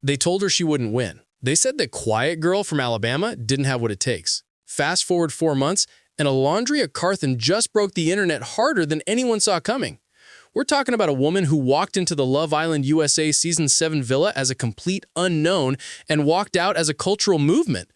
They told her she wouldn't win. They said that quiet girl from Alabama didn't have what it takes. Fast forward 4 months, and Olandria Carthen just broke the internet harder than anyone saw coming. We're talking about a woman who walked into the Love Island USA Season 7 villa as a complete unknown and walked out as a cultural movement.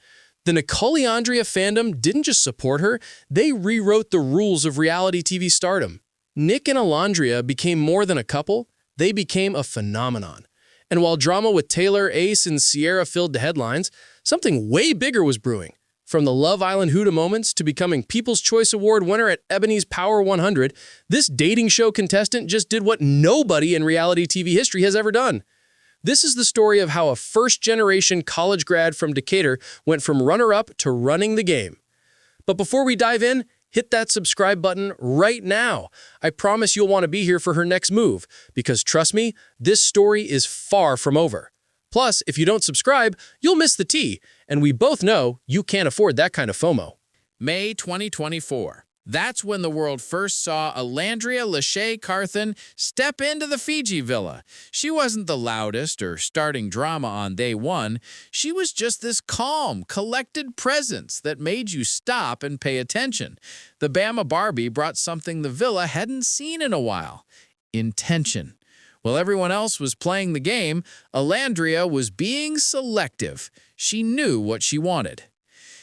The Nicolandria fandom didn't just support her, they rewrote the rules of reality TV stardom. Nic and Olandria became more than a couple, they became a phenomenon. And while drama with Taylor, Ace, and Cierra filled the headlines, something way bigger was brewing. From the Love Island Huda moments to becoming People's Choice Award winner at Ebony's Power 100, this dating show contestant just did what nobody in reality TV history has ever done. This is the story of how a first-generation college grad from Decatur went from runner-up to running the game. But before we dive in, hit that subscribe button right now. I promise you'll want to be here for her next move, because trust me, this story is far from over. Plus, if you don't subscribe, you'll miss the tea, and we both know you can't afford that kind of FOMO. May 2024. That's when the world first saw Olandria Carthen step into the Fiji villa. She wasn't the loudest or starting drama on day one. She was just this calm, collected presence that made you stop and pay attention. The Bama Barbie brought something the villa hadn't seen in a while: intention. While everyone else was playing the game, Olandria was being selective. She knew what she wanted.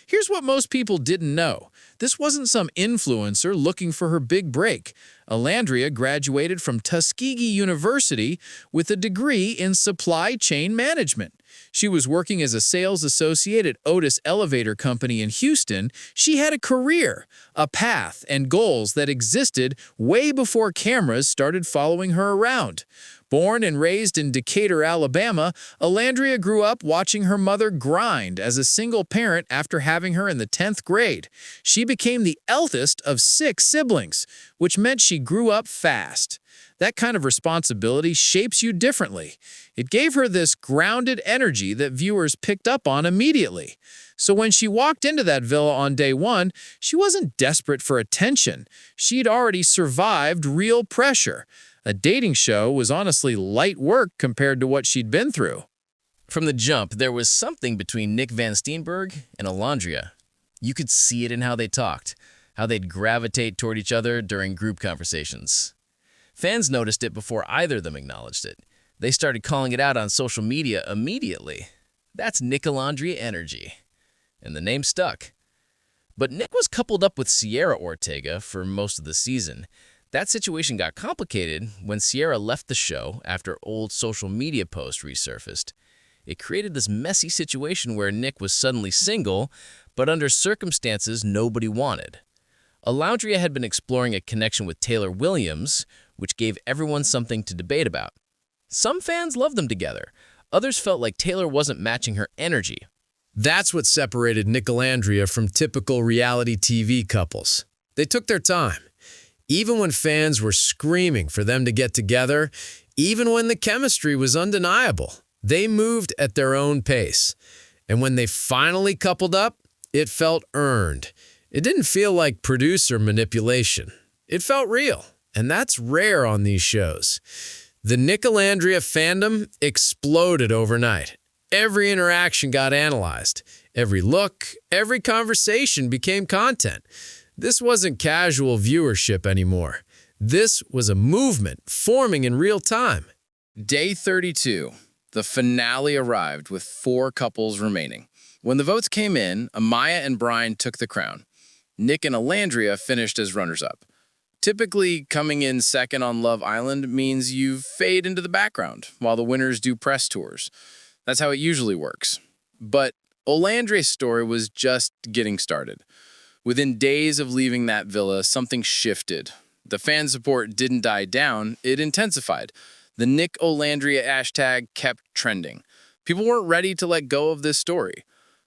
Here's what most people didn't know. This wasn't some influencer looking for her big break. Olandria graduated from Tuskegee University with a degree in supply chain management. She was working as a sales associate at Otis Elevator Company in Houston. She had a career, a path, and goals that existed way before cameras started following her around. Born and raised in Decatur, Alabama, Olandria grew up watching her mother grind as a single parent after having her in the 10th grade. She became the eldest of 6 siblings, which meant she grew up fast. That kind of responsibility shapes you differently. It gave her this grounded energy that viewers picked up on immediately. So when she walked into that villa on day one, she wasn't desperate for attention. She'd already survived real pressure. A dating show was honestly light work compared to what she'd been through. From the jump, there was something between Nick Van Steenberg and Olandria. You could see it in how they talked, how they'd gravitate toward each other during group conversations. Fans noticed it before either of them acknowledged it. They started calling it out on social media immediately. That's Nicolandria energy. And the name stuck. But Nick was coupled up with Cierra Ortega for most of the season. That situation got complicated when Cierra left the show after old social media posts resurfaced. It created this messy situation where Nick was suddenly single, but under circumstances nobody wanted. Olandria had been exploring a connection with Taylor Williams, which gave everyone something to debate about. Some fans loved them together. Others felt like Taylor wasn't matching her energy. That's what separated Nicolandria from typical reality TV couples. They took their time. Even when fans were screaming for them to get together, even when the chemistry was undeniable, they moved at their own pace. And when they finally coupled up, it felt earned. It didn't feel like producer manipulation. It felt real, and that's rare on these shows. The Nicolandria fandom exploded overnight. Every interaction got analyzed. Every look, every conversation became content. This wasn't casual viewership anymore. This was a movement forming in real time. Day 32. The finale arrived with 4 couples remaining. When the votes came in, Amaya and Brian took the crown. Nic and Olandria finished as runners-up. Typically, coming in second on Love Island means you fade into the background while the winners do press tours. That's how it usually works. But Olandria's story was just getting started. Within days of leaving that villa, something shifted. The fan support didn't die down, it intensified. The Nic Olandria hashtag kept trending. People weren't ready to let go of this story.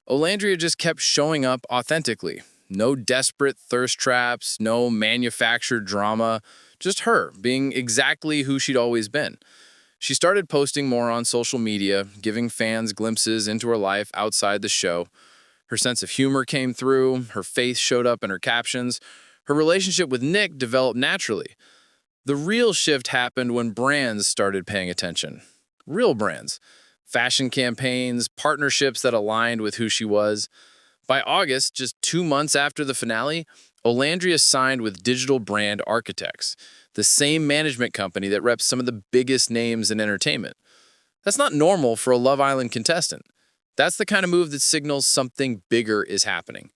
Olandria just kept showing up authentically. No desperate thirst traps, no manufactured drama, just her being exactly who she'd always been. She started posting more on social media, giving fans glimpses into her life outside the show. Her sense of humor came through, her faith showed up in her captions. Her relationship with Nick developed naturally. The real shift happened when brands started paying attention. Real brands. fashion campaigns, partnerships that aligned with who she was. By August, just 2 months after the finale, Olandria signed with Digital Brand Architects, the same management company that reps some of the biggest names in entertainment. That's not normal for a Love Island contestant. That's the kind of move that signals something bigger is happening.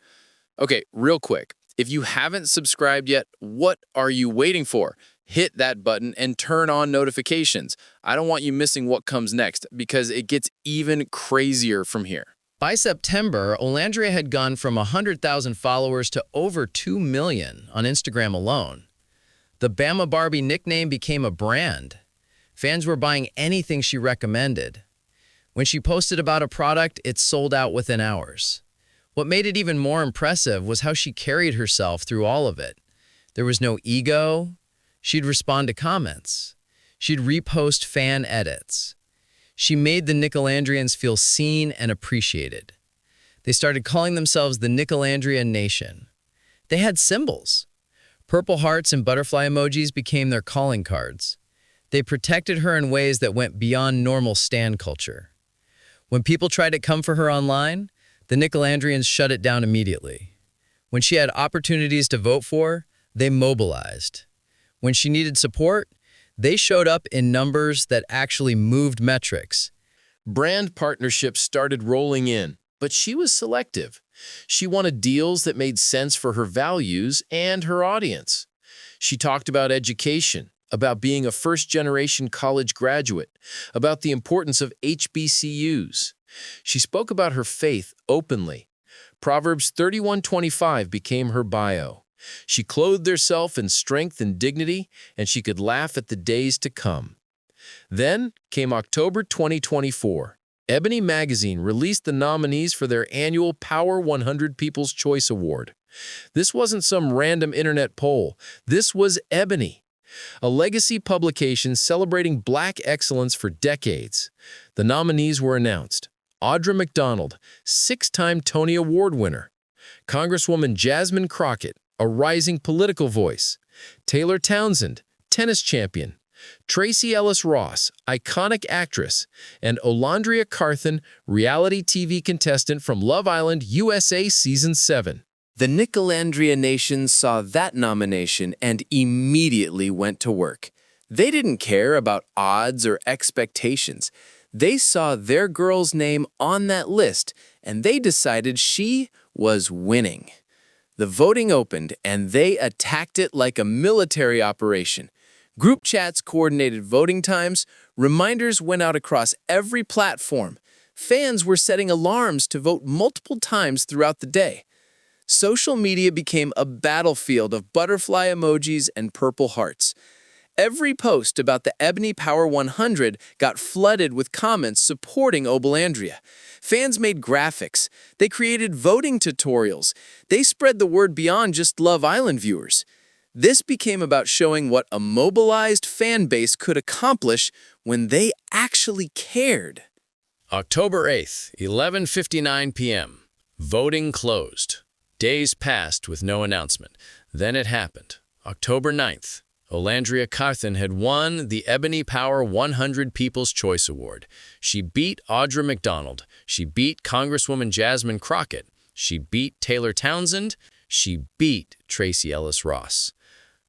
Okay, real quick, if you haven't subscribed yet, what are you waiting for? Hit that button and turn on notifications. I don't want you missing what comes next because it gets even crazier from here. By September, Olandria had gone from 100,000 followers to over 2 million on Instagram alone. The Bama Barbie nickname became a brand. Fans were buying anything she recommended. When she posted about a product, it sold out within hours. What made it even more impressive was how she carried herself through all of it. There was no ego. She'd respond to comments. She'd repost fan edits. She made the Nicolandrians feel seen and appreciated. They started calling themselves the Nicolandria Nation. They had symbols. Purple hearts and butterfly emojis became their calling cards. They protected her in ways that went beyond normal stan culture. When people tried to come for her online, the Nicolandrians shut it down immediately. When she had opportunities to vote for, they mobilized. When she needed support, they showed up in numbers that actually moved metrics. Brand partnerships started rolling in, but she was selective. She wanted deals that made sense for her values and her audience. She talked about education, about being a first-generation college graduate, about the importance of HBCUs. She spoke about her faith openly. Proverbs 31:25 became her bio. She clothed herself in strength and dignity, and she could laugh at the days to come. Then came October 2024. Ebony magazine released the nominees for their annual Power 100 People's Choice Award. This wasn't some random internet poll. This was Ebony, a legacy publication celebrating Black excellence for decades. The nominees were announced. Audra McDonald, 6-time Tony Award winner. Congresswoman Jasmine Crockett, a rising political voice. Taylor Townsend, tennis champion. Tracy Ellis Ross, iconic actress. And Olandria Carthen, reality TV contestant from Love Island USA Season 7. The Nicolandria Nation saw that nomination and immediately went to work. They didn't care about odds or expectations. They saw their girl's name on that list, and they decided she was winning. The voting opened, and they attacked it like a military operation. Group chats coordinated voting times, reminders went out across every platform. Fans were setting alarms to vote multiple times throughout the day. Social media became a battlefield of butterfly emojis and purple hearts. Every post about the Ebony Power 100 got flooded with comments supporting Olandria. Fans made graphics. They created voting tutorials. They spread the word beyond just Love Island viewers. This became about showing what a mobilized fan base could accomplish when they actually cared. October 8th, 11:59 p.m. Voting closed. Days passed with no announcement. Then it happened. October 9th. Olandria Carthen had won the Ebony Power 100 People's Choice Award. She beat Audra McDonald. She beat Congresswoman Jasmine Crockett. She beat Taylor Townsend. She beat Tracy Ellis Ross.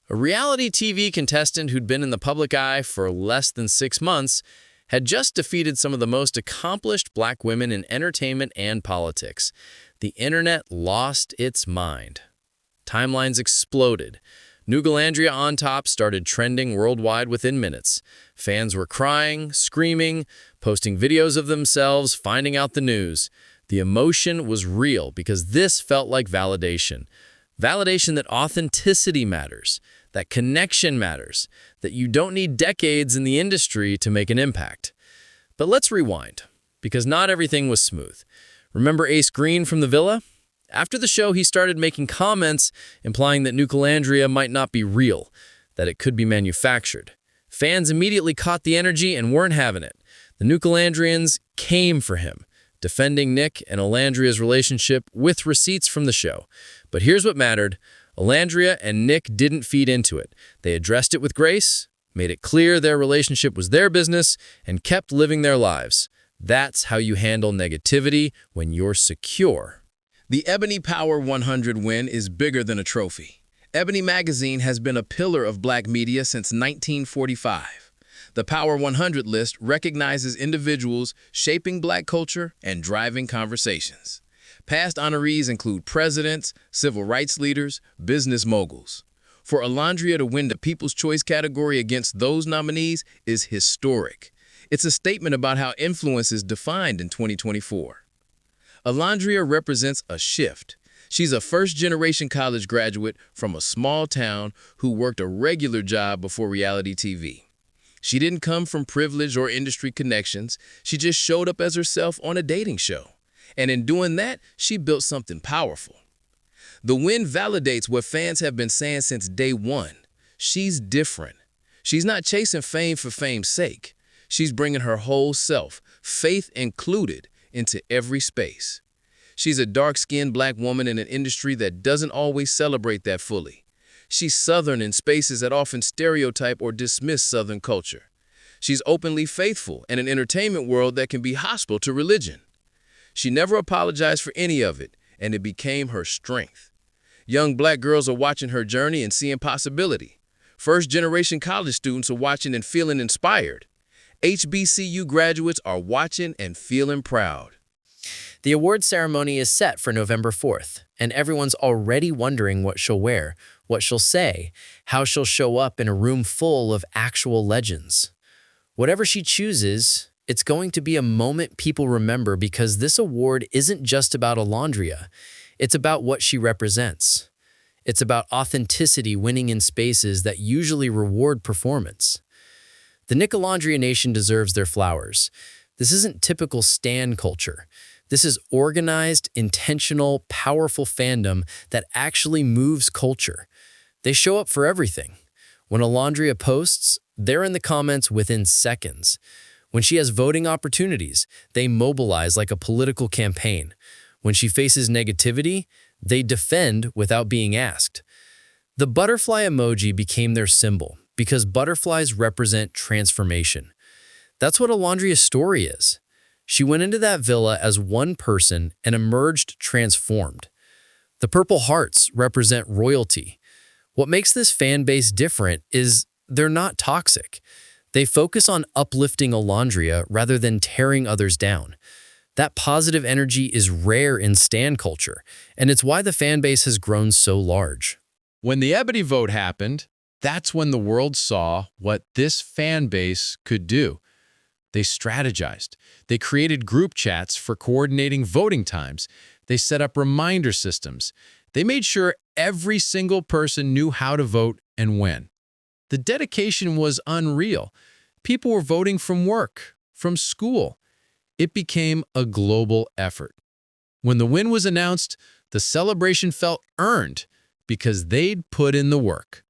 A reality TV contestant who'd been in the public eye for less than 6 months had just defeated some of the most accomplished Black women in entertainment and politics. The internet lost its mind. Timelines exploded. Nicolandria on top started trending worldwide within minutes. Fans were crying, screaming, posting videos of themselves, finding out the news. The emotion was real because this felt like validation. Validation that authenticity matters, that connection matters, that you don't need decades in the industry to make an impact. But let's rewind, because not everything was smooth. Remember Ace Green from the Villa? After the show, he started making comments implying that Nicolandria might not be real, that it could be manufactured. Fans immediately caught the energy and weren't having it. The Nicolandrians came for him, defending Nic and Olandria's relationship with receipts from the show. But here's what mattered. Olandria and Nic didn't feed into it. They addressed it with grace, made it clear their relationship was their business, and kept living their lives. That's how you handle negativity when you're secure. The Ebony Power 100 win is bigger than a trophy. Ebony magazine has been a pillar of black media since 1945. The Power 100 list recognizes individuals shaping black culture and driving conversations. Past honorees include presidents, civil rights leaders, business moguls. For Olandria to win the People's Choice category against those nominees is historic. It's a statement about how influence is defined in 2024. Olandria represents a shift. She's a first-generation college graduate from a small town who worked a regular job before reality TV. She didn't come from privilege or industry connections. She just showed up as herself on a dating show. And in doing that, she built something powerful. The win validates what fans have been saying since day one. She's different. She's not chasing fame for fame's sake. She's bringing her whole self, faith included, into every space. She's a dark-skinned black woman in an industry that doesn't always celebrate that fully. She's Southern in spaces that often stereotype or dismiss Southern culture. She's openly faithful in an entertainment world that can be hostile to religion. She never apologized for any of it, and it became her strength. Young black girls are watching her journey and seeing possibility. First-generation college students are watching and feeling inspired. HBCU graduates are watching and feeling proud. The award ceremony is set for November 4th, and everyone's already wondering what she'll wear, what she'll say, how she'll show up in a room full of actual legends. Whatever she chooses, it's going to be a moment people remember because this award isn't just about Olandria. It's about what she represents. It's about authenticity winning in spaces that usually reward performance. The Nicolandria Nation deserves their flowers. This isn't typical stan culture. This is organized, intentional, powerful fandom that actually moves culture. They show up for everything. When Olandria posts, they're in the comments within seconds. When she has voting opportunities, they mobilize like a political campaign. When she faces negativity, they defend without being asked. The butterfly emoji became their symbol because butterflies represent transformation. That's what Olandria's story is. She went into that villa as one person and emerged transformed. The purple hearts represent royalty. What makes this fan base different is they're not toxic. They focus on uplifting Olandria rather than tearing others down. That positive energy is rare in stan culture, and it's why the fan base has grown so large. When the Ebony vote happened, that's when the world saw what this fan base could do. They strategized. They created group chats for coordinating voting times. They set up reminder systems. They made sure every single person knew how to vote and when. The dedication was unreal. People were voting from work, from school. It became a global effort. When the win was announced, the celebration felt earned because they'd put in the work.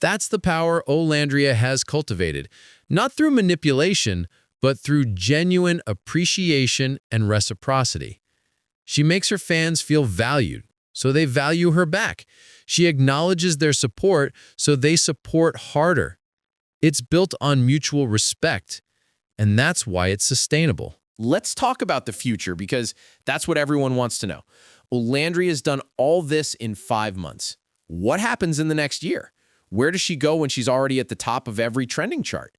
That's the power Olandria has cultivated, not through manipulation, but through genuine appreciation and reciprocity. She makes her fans feel valued, so they value her back. She acknowledges their support, so they support harder. It's built on mutual respect, and that's why it's sustainable. Let's talk about the future because that's what everyone wants to know. Olandria has done all this in 5 months. What happens in the next year? Where does she go when she's already at the top of every trending chart?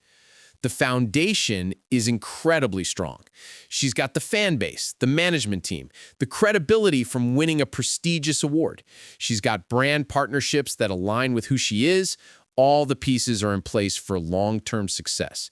The foundation is incredibly strong. She's got the fan base, the management team, the credibility from winning a prestigious award. She's got brand partnerships that align with who she is. All the pieces are in place for long-term success.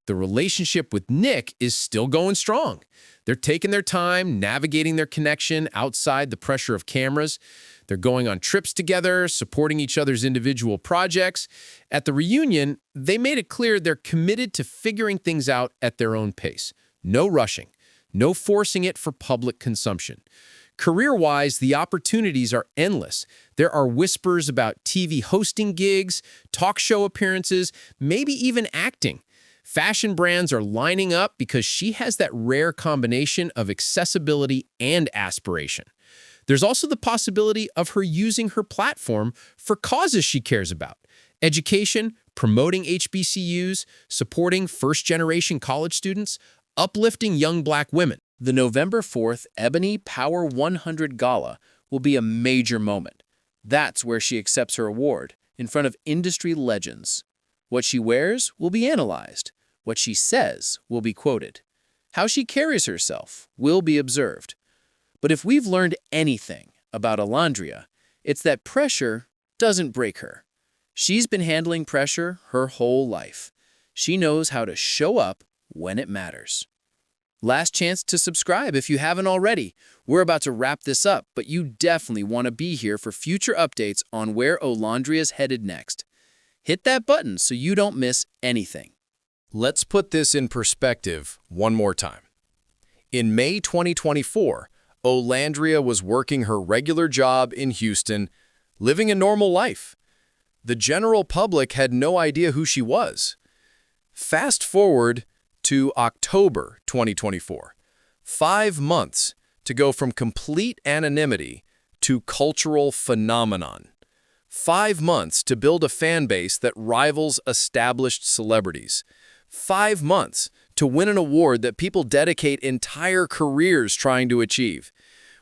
The relationship with Nic is still going strong. They're taking their time, navigating their connection outside the pressure of cameras. They're going on trips together, supporting each other's individual projects. At the reunion, they made it clear they're committed to figuring things out at their own pace. No rushing, no forcing it for public consumption. Career-wise, the opportunities are endless. There are whispers about TV hosting gigs, talk show appearances, maybe even acting. Fashion brands are lining up because she has that rare combination of accessibility and aspiration. There's also the possibility of her using her platform for causes she cares about. Education, promoting HBCUs, supporting first-generation college students. uplifting young black women. The November 4th Ebony Power 100 Gala will be a major moment. That's where she accepts her award, in front of industry legends. What she wears will be analyzed. What she says will be quoted. How she carries herself will be observed. But if we've learned anything about Olandria, it's that pressure doesn't break her. She's been handling pressure her whole life. She knows how to show up when it matters. Last chance to subscribe if you haven't already. We're about to wrap this up, but you definitely want to be here for future updates on where Olandria's headed next. Hit that button so you don't miss anything. Let's put this in perspective one more time. In May 2024, Olandria was working her regular job in Houston, living a normal life. The general public had no idea who she was. Fast forward to October 2024, 5 months to go from complete anonymity to cultural phenomenon. 5 months to build a fan base that rivals established celebrities. 5 months to win an award that people dedicate entire careers trying to achieve.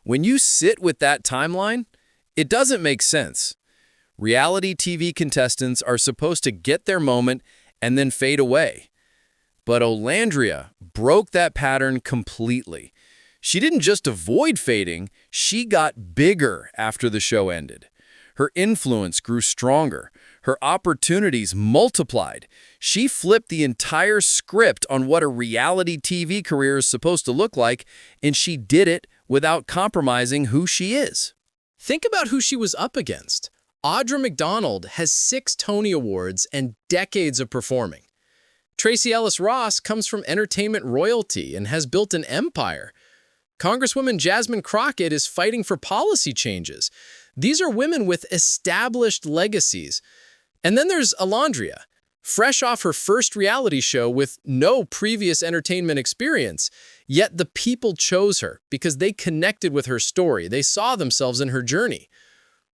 When you sit with that timeline, it doesn't make sense. Reality TV contestants are supposed to get their moment and then fade away. But Olandria broke that pattern completely. She didn't just avoid fading, she got bigger after the show ended. Her influence grew stronger. Her opportunities multiplied. She flipped the entire script on what a reality TV career is supposed to look like, and she did it without compromising who she is. Think about who she was up against. Audra McDonald has 6 Tony Awards and decades of performing. Tracee Ellis Ross comes from entertainment royalty and has built an empire. Congresswoman Jasmine Crockett is fighting for policy changes. These are women with established legacies. And then there's Olandria, fresh off her first reality show with no previous entertainment experience. Yet the people chose her because they connected with her story. They saw themselves in her journey.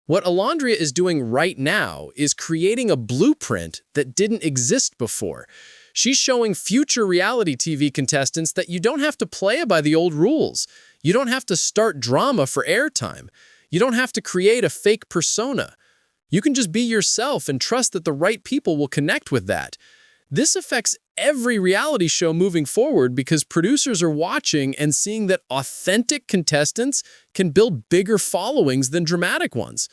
What Olandria is doing right now is creating a blueprint that didn't exist before. She's showing future reality TV contestants that you don't have to play by the old rules. You don't have to start drama for airtime. You don't have to create a fake persona. You can just be yourself and trust that the right people will connect with that. This affects every reality show moving forward because producers are watching and seeing that authentic contestants can build bigger followings than dramatic ones.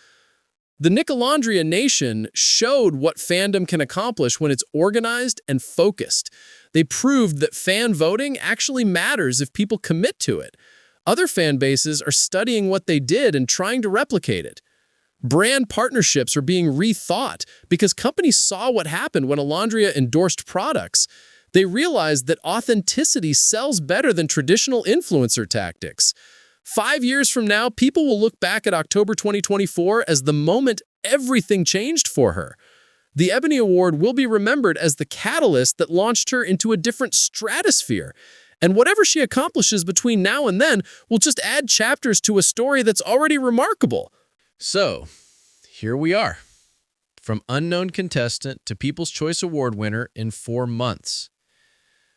The Nicolandria Nation showed what fandom can accomplish when it's organized and focused. They proved that fan voting actually matters if people commit to it. Other fan bases are studying what they did and trying to replicate it. Brand partnerships are being rethought because companies saw what happened when Olandria endorsed products. They realized that authenticity sells better than traditional influencer tactics. 5 years from now, people will look back at October 2024 as the moment everything changed for her. The Ebony Award will be remembered as the catalyst that launched her into a different stratosphere. And whatever she accomplishes between now and then will just add chapters to a story that's already remarkable. So, here we are. From unknown contestant to People's Choice Award winner in 4 months.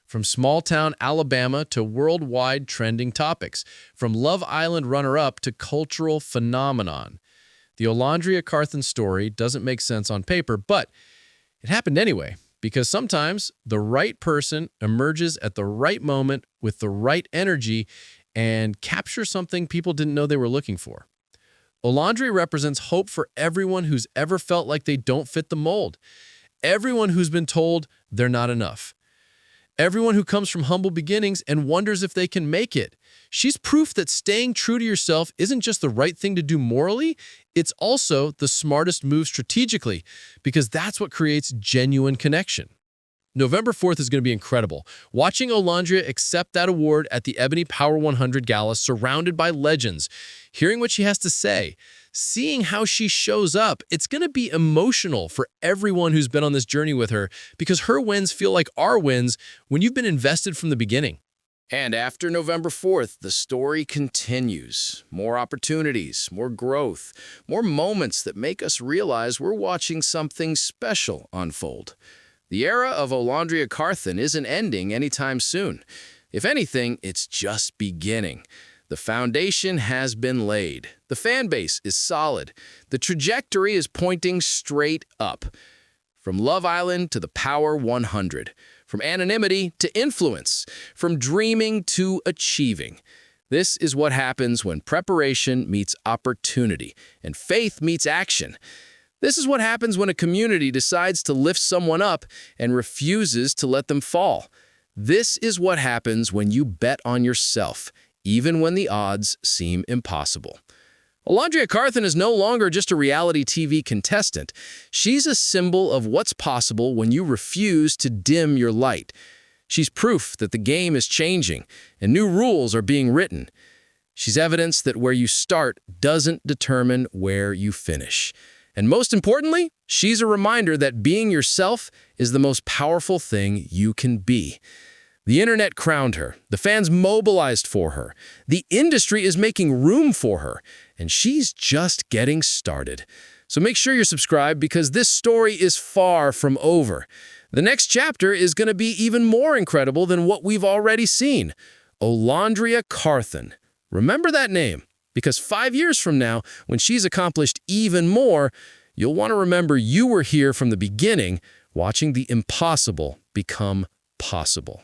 From small-town Alabama to worldwide trending topics. From Love Island runner-up to cultural phenomenon. The Olandria Carthen story doesn't make sense on paper, but it happened anyway, because sometimes the right person emerges at the right moment with the right energy and captures something people didn't know they were looking for. Olandria represents hope for everyone who's ever felt like they don't fit the mold. Everyone who's been told they're not enough. Everyone who comes from humble beginnings and wonders if they can make it. She's proof that staying true to yourself isn't just the right thing to do morally, it's also the smartest move strategically, because that's what creates genuine connection. November 4th is going to be incredible. Watching Olandria accept that award at the Ebony Power 100 Gala surrounded by legends, hearing what she has to say, seeing how she shows up, it's going to be emotional for everyone who's been on this journey with her because her wins feel like our wins when you've been invested from the beginning. And after November 4th, the story continues. More opportunities, more growth, more moments that make us realize we're watching something special unfold. The era of Olandria Carthen isn't ending anytime soon. If anything, it's just beginning. The foundation has been laid. The fan base is solid. The trajectory is pointing straight up. From Love Island to the Power 100. From anonymity to influence. From dreaming to achieving. This is what happens when preparation meets opportunity and faith meets action. This is what happens when a community decides to lift someone up and refuses to let them fall. This is what happens when you bet on yourself, even when the odds seem impossible. Olandria Carthen is no longer just a reality TV contestant. She's a symbol of what's possible when you refuse to dim your light. She's proof that the game is changing and new rules are being written. She's evidence that where you start doesn't determine where you finish. And most importantly, she's a reminder that being yourself is the most powerful thing you can be. The internet crowned her. The fans mobilized for her. The industry is making room for her. And she's just getting started. So make sure you're subscribed because this story is far from over. The next chapter is going to be even more incredible than what we've already seen. Olandria Carthen. Remember that name, because 5 years from now, when she's accomplished even more, you'll want to remember you were here from the beginning, watching the impossible become possible.